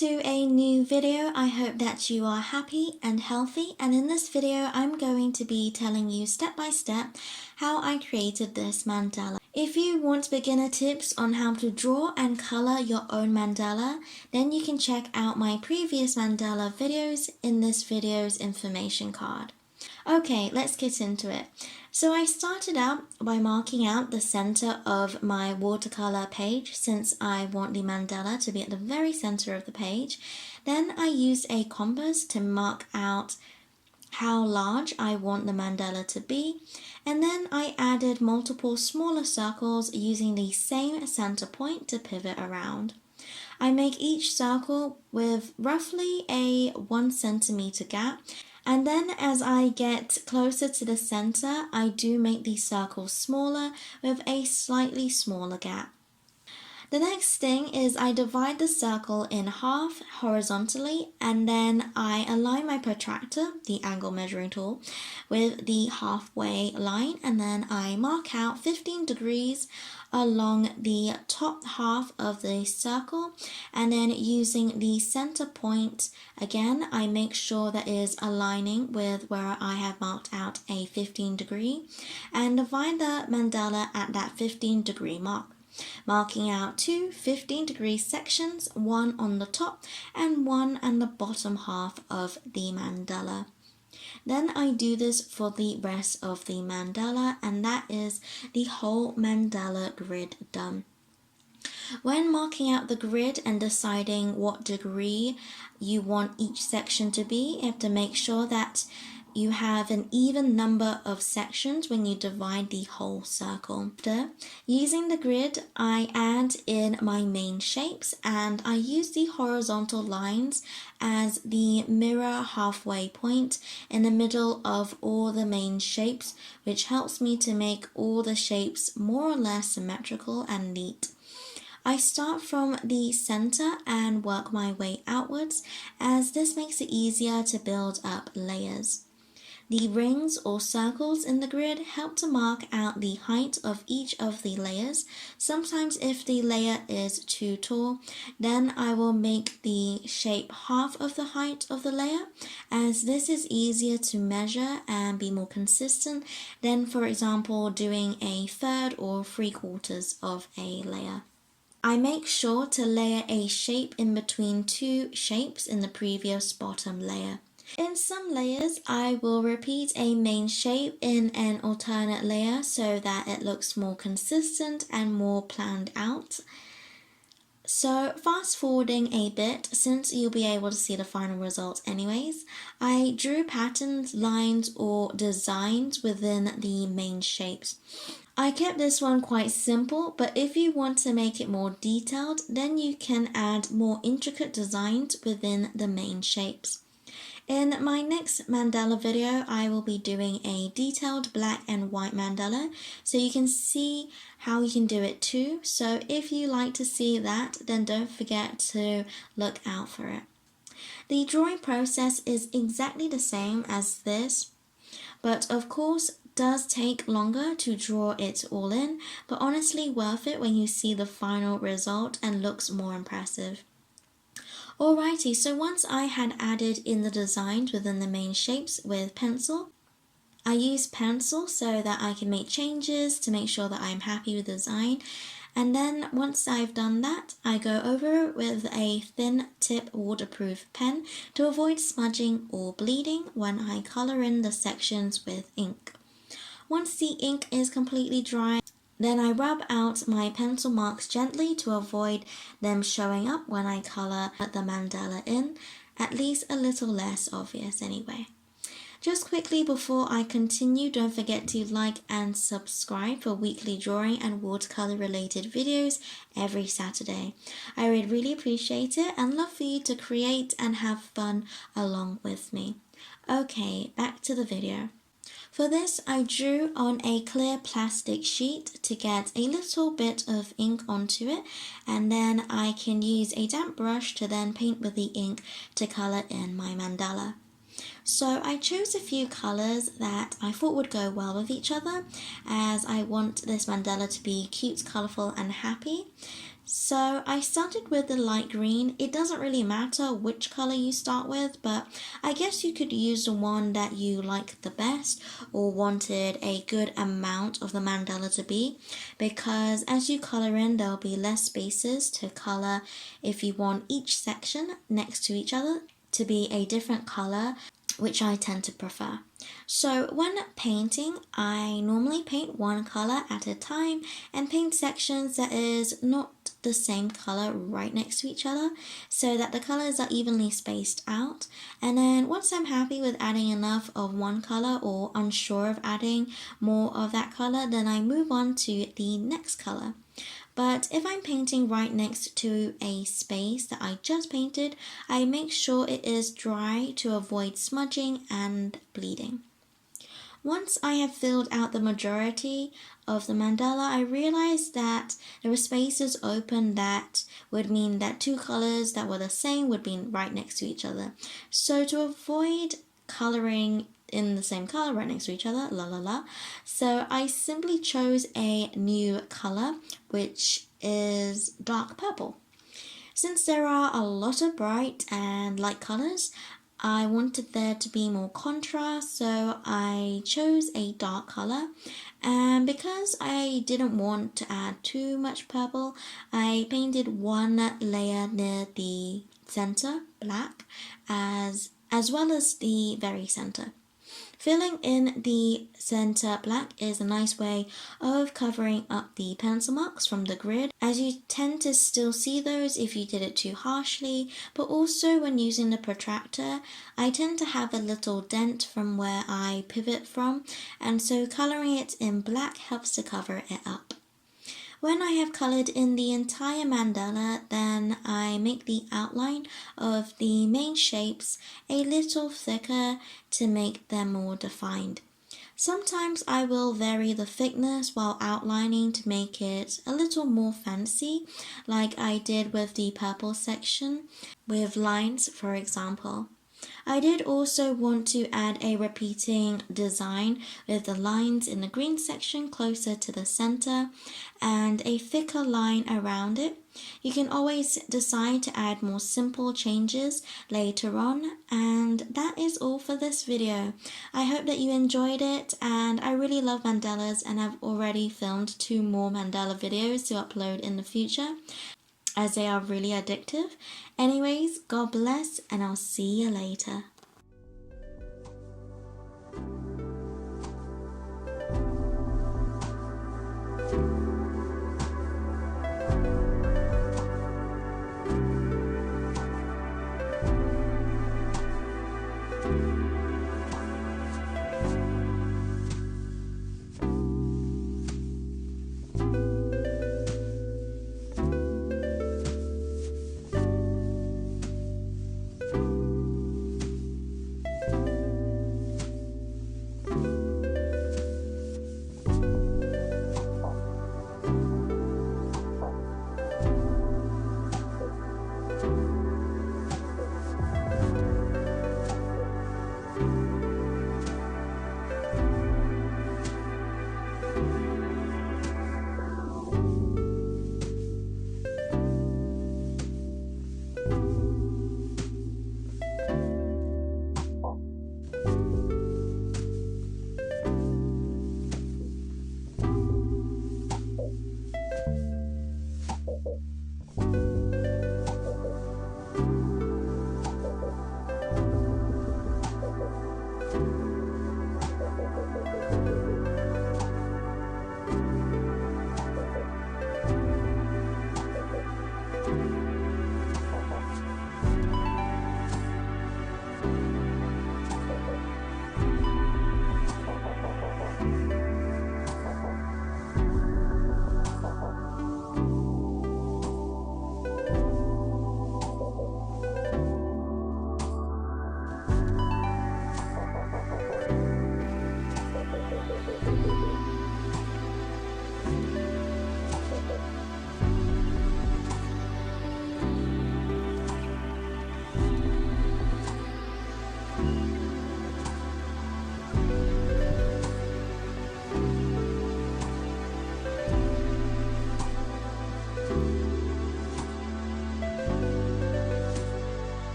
to a new video. I hope that you are happy and healthy, and in this video I'm going to be telling you step by step how I created this mandala. If you want beginner tips on how to draw and color your own mandala, then you can check out my previous mandala videos in this video's information card. Okay, let's get into it. So I started out by marking out the center of my watercolor page since I want the mandala to be at the very center of the page. Then I used a compass to mark out how large I want the mandala to be, and then I added multiple smaller circles using the same center point to pivot around. I make each circle with roughly a 1 centimeter gap, and then as I get closer to the center, I do make these circles smaller with a slightly smaller gap. The next thing is I divide the circle in half horizontally, and then I align my protractor, the angle measuring tool, with the halfway line, and then I mark out 15 degrees along the top half of the circle, and then using the center point again I make sure that is aligning with where I have marked out a 15 degree, and divide the mandala at that 15 degree mark, marking out two 15-degree sections, one on the top and one on the bottom half of the mandala. Then I do this for the rest of the mandala, and that is the whole mandala grid done. When marking out the grid and deciding what degree you want each section to be, you have to make sure that you have an even number of sections when you divide the whole circle. After using the grid, I add in my main shapes, and I use the horizontal lines as the mirror halfway point in the middle of all the main shapes, which helps me to make all the shapes more or less symmetrical and neat. I start from the center and work my way outwards, as this makes it easier to build up layers. The rings or circles in the grid help to mark out the height of each of the layers. Sometimes if the layer is too tall, then I will make the shape half of the height of the layer, as this is easier to measure and be more consistent than, for example, doing a third or 3/4 of a layer. I make sure to layer a shape in between two shapes in the previous bottom layer. In some layers, I will repeat a main shape in an alternate layer so that it looks more consistent and more planned out. So fast forwarding a bit, since you'll be able to see the final result anyways, I drew patterns, lines or designs within the main shapes. I kept this one quite simple, but if you want to make it more detailed, then you can add more intricate designs within the main shapes. In my next mandala video, I will be doing a detailed black and white mandala, so you can see how you can do it too. So if you like to see that, then don't forget to look out for it. The drawing process is exactly the same as this, but of course does take longer to draw it all in, but honestly worth it when you see the final result and looks more impressive. Alrighty, so once I had added in the designs within the main shapes with pencil, I use pencil so that I can make changes to make sure that I'm happy with the design. And then once I've done that, I go over it with a thin tip waterproof pen to avoid smudging or bleeding when I color in the sections with ink. Once the ink is completely dry, then I rub out my pencil marks gently to avoid them showing up when I color the mandala in, at least a little less obvious anyway. Just quickly before I continue, don't forget to like and subscribe for weekly drawing and watercolor related videos every Saturday. I would really appreciate it and love for you to create and have fun along with me. Okay, back to the video. For this, I drew on a clear plastic sheet to get a little bit of ink onto it, and then I can use a damp brush to then paint with the ink to color in my mandala. So I chose a few colors that I thought would go well with each other, as I want this mandala to be cute, colorful and happy. So I started with the light green. It doesn't really matter which color you start with, but I guess you could use the one that you like the best or wanted a good amount of the mandala to be, because as you color in, there'll be less spaces to color if you want each section next to each other to be a different color, which I tend to prefer. So when painting, I normally paint one color at a time and paint sections that is not the same color right next to each other so that the colors are evenly spaced out. And then once I'm happy with adding enough of one color or unsure of adding more of that color, then I move on to the next color. But if I'm painting right next to a space that I just painted, I make sure it is dry to avoid smudging and bleeding. Once I have filled out the majority of the mandala, I realized that there were spaces open that would mean that two colors that were the same would be right next to each other. So to avoid coloring in the same color right next to each other, so I simply chose a new color, which is dark purple. Since there are a lot of bright and light colors, I wanted there to be more contrast, so I chose a dark color. And because I didn't want to add too much purple, I painted one layer near the center, black, as well as the very center. Filling in the center black is a nice way of covering up the pencil marks from the grid, as you tend to still see those if you did it too harshly, but also when using the protractor, I tend to have a little dent from where I pivot from, and so coloring it in black helps to cover it up. When I have colored in the entire mandala, then I make the outline of the main shapes a little thicker to make them more defined. Sometimes I will vary the thickness while outlining to make it a little more fancy, like I did with the purple section, with lines, for example. I did also want to add a repeating design with the lines in the green section closer to the center and a thicker line around it. You can always decide to add more simple changes later on, and that is all for this video. I hope that you enjoyed it, and I really love mandalas and I've already filmed 2 more mandala videos to upload in the future, as they are really addictive. Anyways, God bless, and I'll see you later.